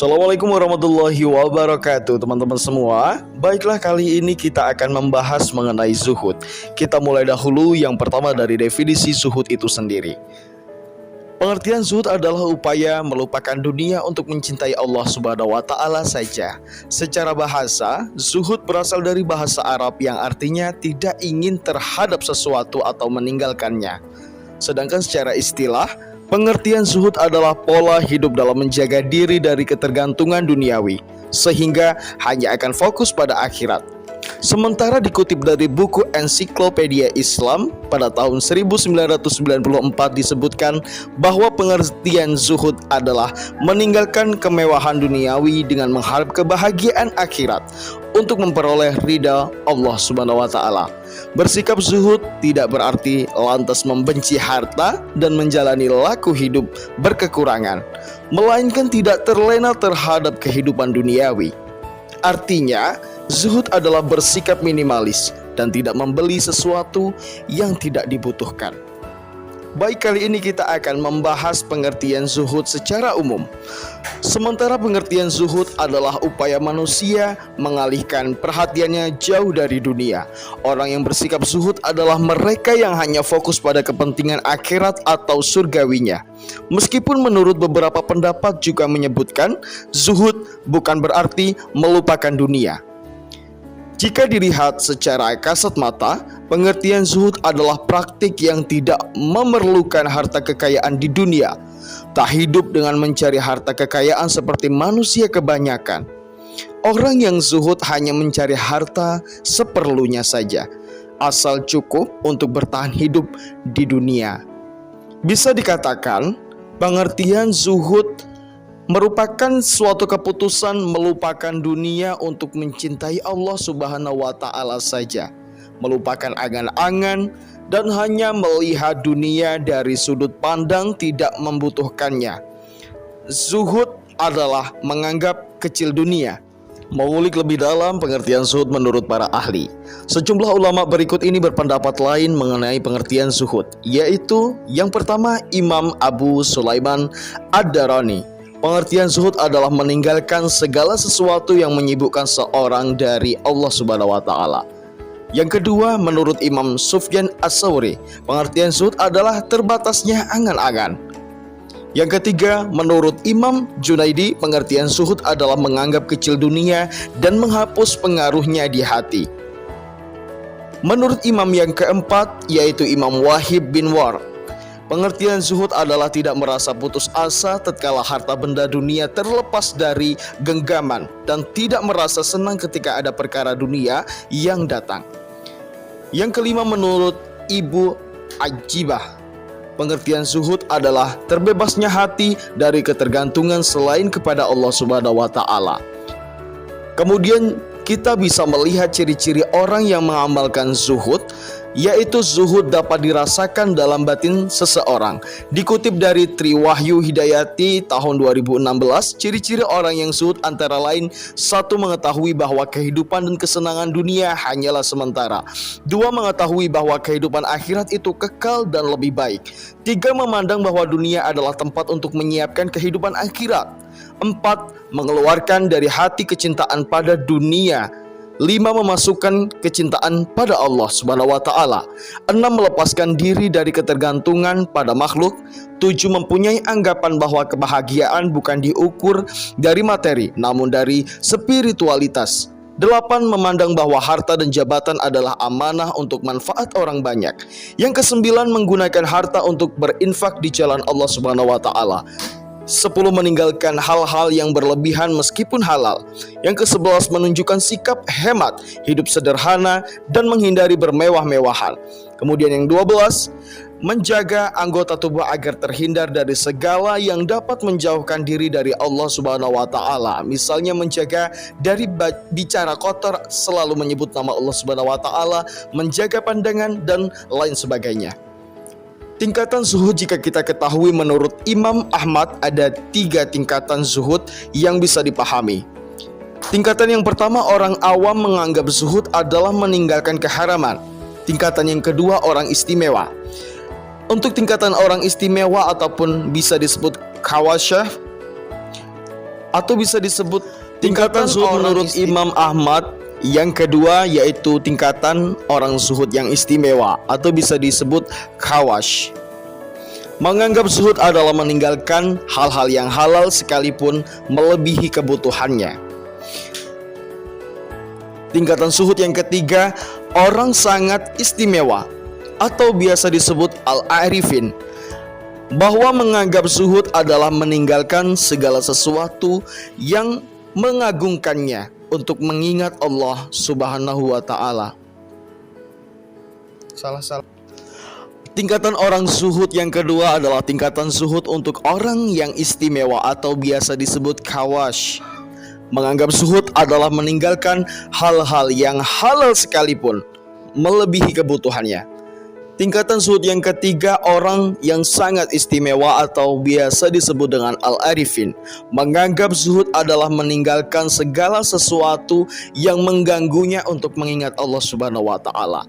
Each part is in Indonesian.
Assalamualaikum warahmatullahi wabarakatuh, teman-teman semua. Baiklah, kali ini kita akan membahas mengenai zuhud. Kita mulai dahulu yang pertama dari definisi zuhud itu sendiri. Pengertian zuhud adalah upaya melupakan dunia untuk mencintai Allah Subhanahu wa Ta'ala saja. Secara bahasa, zuhud berasal dari bahasa Arab yang artinya tidak ingin terhadap sesuatu atau meninggalkannya. Sedangkan secara istilah, pengertian zuhud adalah pola hidup dalam menjaga diri dari ketergantungan duniawi, sehingga hanya akan fokus pada akhirat. Sementara dikutip dari buku Ensiklopedia Islam pada tahun 1994 disebutkan bahwa pengertian zuhud adalah meninggalkan kemewahan duniawi dengan mengharap kebahagiaan akhirat untuk memperoleh ridha Allah Subhanahu wa Ta'ala. Bersikap zuhud tidak berarti lantas membenci harta dan menjalani laku hidup berkekurangan, melainkan tidak terlena terhadap kehidupan duniawi. Artinya, zuhud adalah bersikap minimalis dan tidak membeli sesuatu yang tidak dibutuhkan. Baik, kali ini kita akan membahas pengertian zuhud secara umum. Sementara pengertian zuhud adalah upaya manusia mengalihkan perhatiannya jauh dari dunia. Orang yang bersikap zuhud adalah mereka yang hanya fokus pada kepentingan akhirat atau surgawinya. Meskipun menurut beberapa pendapat juga menyebutkan zuhud bukan berarti melupakan dunia. Jika dilihat secara kasat mata, pengertian zuhud adalah praktik yang tidak memerlukan harta kekayaan di dunia. Tak hidup dengan mencari harta kekayaan seperti manusia kebanyakan. Orang yang zuhud hanya mencari harta seperlunya saja, asal cukup untuk bertahan hidup di dunia. Bisa dikatakan, pengertian zuhud merupakan suatu keputusan melupakan dunia untuk mencintai Allah Subhanahu wa Ta'ala saja, melupakan angan-angan dan hanya melihat dunia dari sudut pandang tidak membutuhkannya. Zuhud adalah menganggap kecil dunia. Mengulik lebih dalam pengertian zuhud menurut para ahli, sejumlah ulama berikut ini berpendapat lain mengenai pengertian zuhud, yaitu yang pertama Imam Abu Sulaiman Ad-Darani. Pengertian zuhud adalah meninggalkan segala sesuatu yang menyibukkan seorang dari Allah Subhanahu wa Ta'ala. Yang kedua, menurut Imam Sufyan Ats-Tsauri, pengertian zuhud adalah terbatasnya angan-angan. Yang ketiga, menurut Imam Junaidi, pengertian zuhud adalah menganggap kecil dunia dan menghapus pengaruhnya di hati. Menurut imam yang keempat, yaitu Imam Wahib bin Warq, pengertian zuhud adalah tidak merasa putus asa tatkala harta benda dunia terlepas dari genggaman dan tidak merasa senang ketika ada perkara dunia yang datang. Yang kelima, menurut Ibu Ajibah, pengertian zuhud adalah terbebasnya hati dari ketergantungan selain kepada Allah Subhanahu wa Ta'ala. Kemudian kita bisa melihat ciri-ciri orang yang mengamalkan zuhud, yaitu zuhud dapat dirasakan dalam batin seseorang. Dikutip dari Triwahyu Hidayati tahun 2016, ciri-ciri orang yang zuhud antara lain: 1. Mengetahui bahwa kehidupan dan kesenangan dunia hanyalah sementara. 2. Mengetahui bahwa kehidupan akhirat itu kekal dan lebih baik. 3. Memandang bahwa dunia adalah tempat untuk menyiapkan kehidupan akhirat. 4. Mengeluarkan dari hati kecintaan pada dunia. 5. Memasukkan kecintaan pada Allah Subhanahu wa Ta'ala. 6. Melepaskan diri dari ketergantungan pada makhluk. 7. Mempunyai anggapan bahwa kebahagiaan bukan diukur dari materi, namun dari spiritualitas. 8. Memandang bahwa harta dan jabatan adalah amanah untuk manfaat orang banyak. Yang ke-9, menggunakan harta untuk berinfak di jalan Allah Subhanahu wa Ta'ala. 10. Meninggalkan hal-hal yang berlebihan meskipun halal. Yang ke-11, menunjukkan sikap hemat, hidup sederhana, dan menghindari bermewah-mewahan. Kemudian yang 12, menjaga anggota tubuh agar terhindar dari segala yang dapat menjauhkan diri dari Allah Subhanahu wa Ta'ala. Misalnya menjaga dari bicara kotor, selalu menyebut nama Allah Subhanahu wa Ta'ala, menjaga pandangan, dan lain sebagainya. Tingkatan zuhud jika kita ketahui menurut Imam Ahmad ada 3 tingkatan zuhud yang bisa dipahami. Tingkatan yang pertama, orang awam menganggap zuhud adalah meninggalkan keharaman. Tingkatan yang kedua, orang istimewa. Untuk tingkatan orang istimewa ataupun bisa disebut khawasyah, atau bisa disebut tingkatan zuhud menurut Imam Ahmad. Yang kedua yaitu tingkatan orang zuhud yang istimewa atau bisa disebut khawash. Menganggap zuhud adalah meninggalkan hal-hal yang halal sekalipun melebihi kebutuhannya. Tingkatan zuhud yang ketiga, orang sangat istimewa atau biasa disebut al-arifin, bahwa menganggap zuhud adalah meninggalkan segala sesuatu yang mengagungkannya untuk mengingat Allah Subhanahu wa ta'ala. Salah. Tingkatan orang zuhud yang kedua adalah tingkatan zuhud untuk orang yang istimewa atau biasa disebut khawash. Menganggap zuhud adalah meninggalkan hal-hal yang halal sekalipun melebihi kebutuhannya. Tingkatan zuhud yang ketiga, orang yang sangat istimewa atau biasa disebut dengan al-arifin. Menganggap zuhud adalah meninggalkan segala sesuatu yang mengganggunya untuk mengingat Allah Subhanahu wa ta'ala.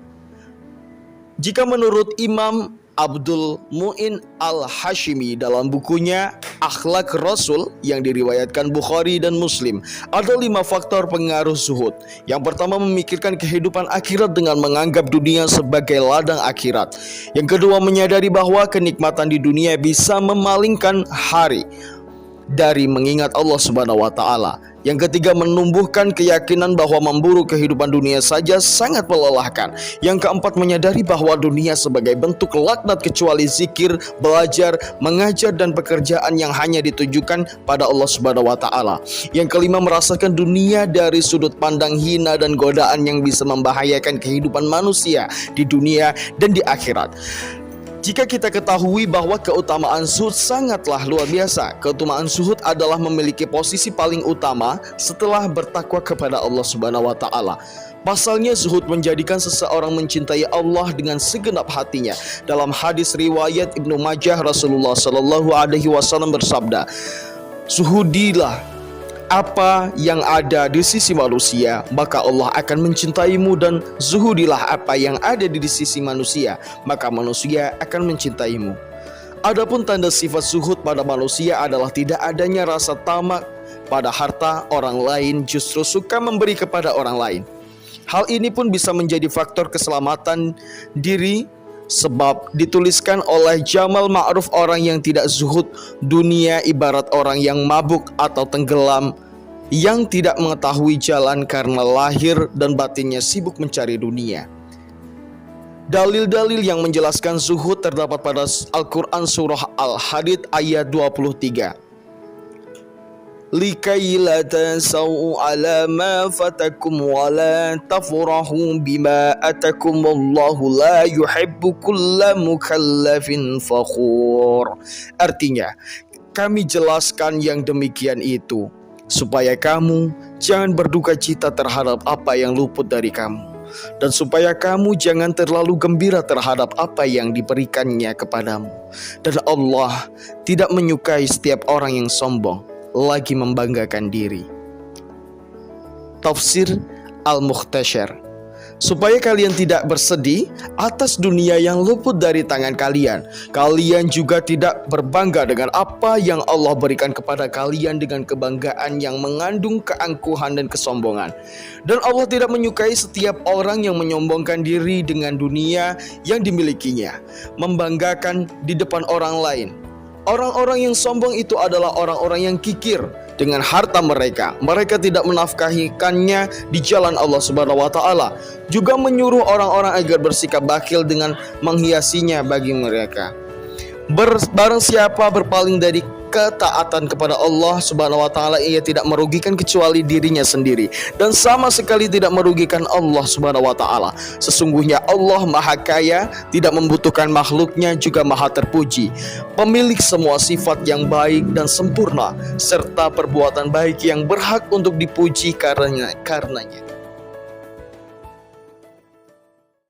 Jika menurut Imam Abdul Mu'in Al-Hashimi dalam bukunya Akhlak Rasul yang diriwayatkan Bukhari dan Muslim, ada 5 faktor pengaruh zuhud. Yang pertama, memikirkan kehidupan akhirat dengan menganggap dunia sebagai ladang akhirat. Yang kedua, menyadari bahwa kenikmatan di dunia bisa memalingkan hari dari mengingat Allah Subhanahu wa ta'ala. Yang ketiga, menumbuhkan keyakinan bahwa memburu kehidupan dunia saja sangat melelahkan. Yang keempat, menyadari bahwa dunia sebagai bentuk laknat kecuali zikir, belajar, mengajar, dan pekerjaan yang hanya ditujukan pada Allah Subhanahu wa ta'ala. Yang kelima, merasakan dunia dari sudut pandang hina dan godaan yang bisa membahayakan kehidupan manusia di dunia dan di akhirat. Jika kita ketahui bahwa keutamaan zuhud sangatlah luar biasa. Keutamaan zuhud adalah memiliki posisi paling utama setelah bertakwa kepada Allah Subhanahu wa ta'ala. Pasalnya, zuhud menjadikan seseorang mencintai Allah dengan segenap hatinya. Dalam hadis riwayat Ibnu Majah, Rasulullah Shallallahu Alaihi Wasallam bersabda, "Zuhudilah apa yang ada di sisi manusia, maka Allah akan mencintaimu, dan zuhudilah apa yang ada di sisi manusia, maka manusia akan mencintaimu." Adapun tanda sifat zuhud pada manusia adalah tidak adanya rasa tamak pada harta orang lain, justru suka memberi kepada orang lain. Hal ini pun bisa menjadi faktor keselamatan diri, sebab dituliskan oleh Jamal Ma'ruf, orang yang tidak zuhud dunia ibarat orang yang mabuk atau tenggelam, yang tidak mengetahui jalan karena lahir dan batinnya sibuk mencari dunia. Dalil-dalil yang menjelaskan zuhud terdapat pada Al-Quran surah Al-Hadid ayat 23. Likai la tansau ala ma fatakum wa la tafrahu bima atakum wallahu la yuhibbu kulla mukallafin fakhur. Artinya, kami jelaskan yang demikian itu supaya kamu jangan berduka cita terhadap apa yang luput dari kamu, dan supaya kamu jangan terlalu gembira terhadap apa yang diberikannya kepadamu. Dan Allah tidak menyukai setiap orang yang sombong lagi membanggakan diri. Tafsir Al-Mukhtasar. Supaya kalian tidak bersedih atas dunia yang luput dari tangan kalian, kalian juga tidak berbangga dengan apa yang Allah berikan kepada kalian dengan kebanggaan yang mengandung keangkuhan dan kesombongan. Dan Allah tidak menyukai setiap orang yang menyombongkan diri dengan dunia yang dimilikinya, membanggakan di depan orang lain. Orang-orang yang sombong itu adalah orang-orang yang kikir dengan harta mereka. Mereka tidak menafkahikannya di jalan Allah Subhanahu wa ta'ala. Juga menyuruh orang-orang agar bersikap bakhil dengan menghiasinya bagi mereka. Barang siapa berpaling dari ketaatan kepada Allah Subhanahu wa ta'ala, ia tidak merugikan kecuali dirinya sendiri, dan sama sekali tidak merugikan Allah Subhanahu wa ta'ala. Sesungguhnya Allah Maha Kaya, tidak membutuhkan makhluknya, juga Maha Terpuji, pemilik semua sifat yang baik dan sempurna, serta perbuatan baik yang berhak untuk dipuji karenanya.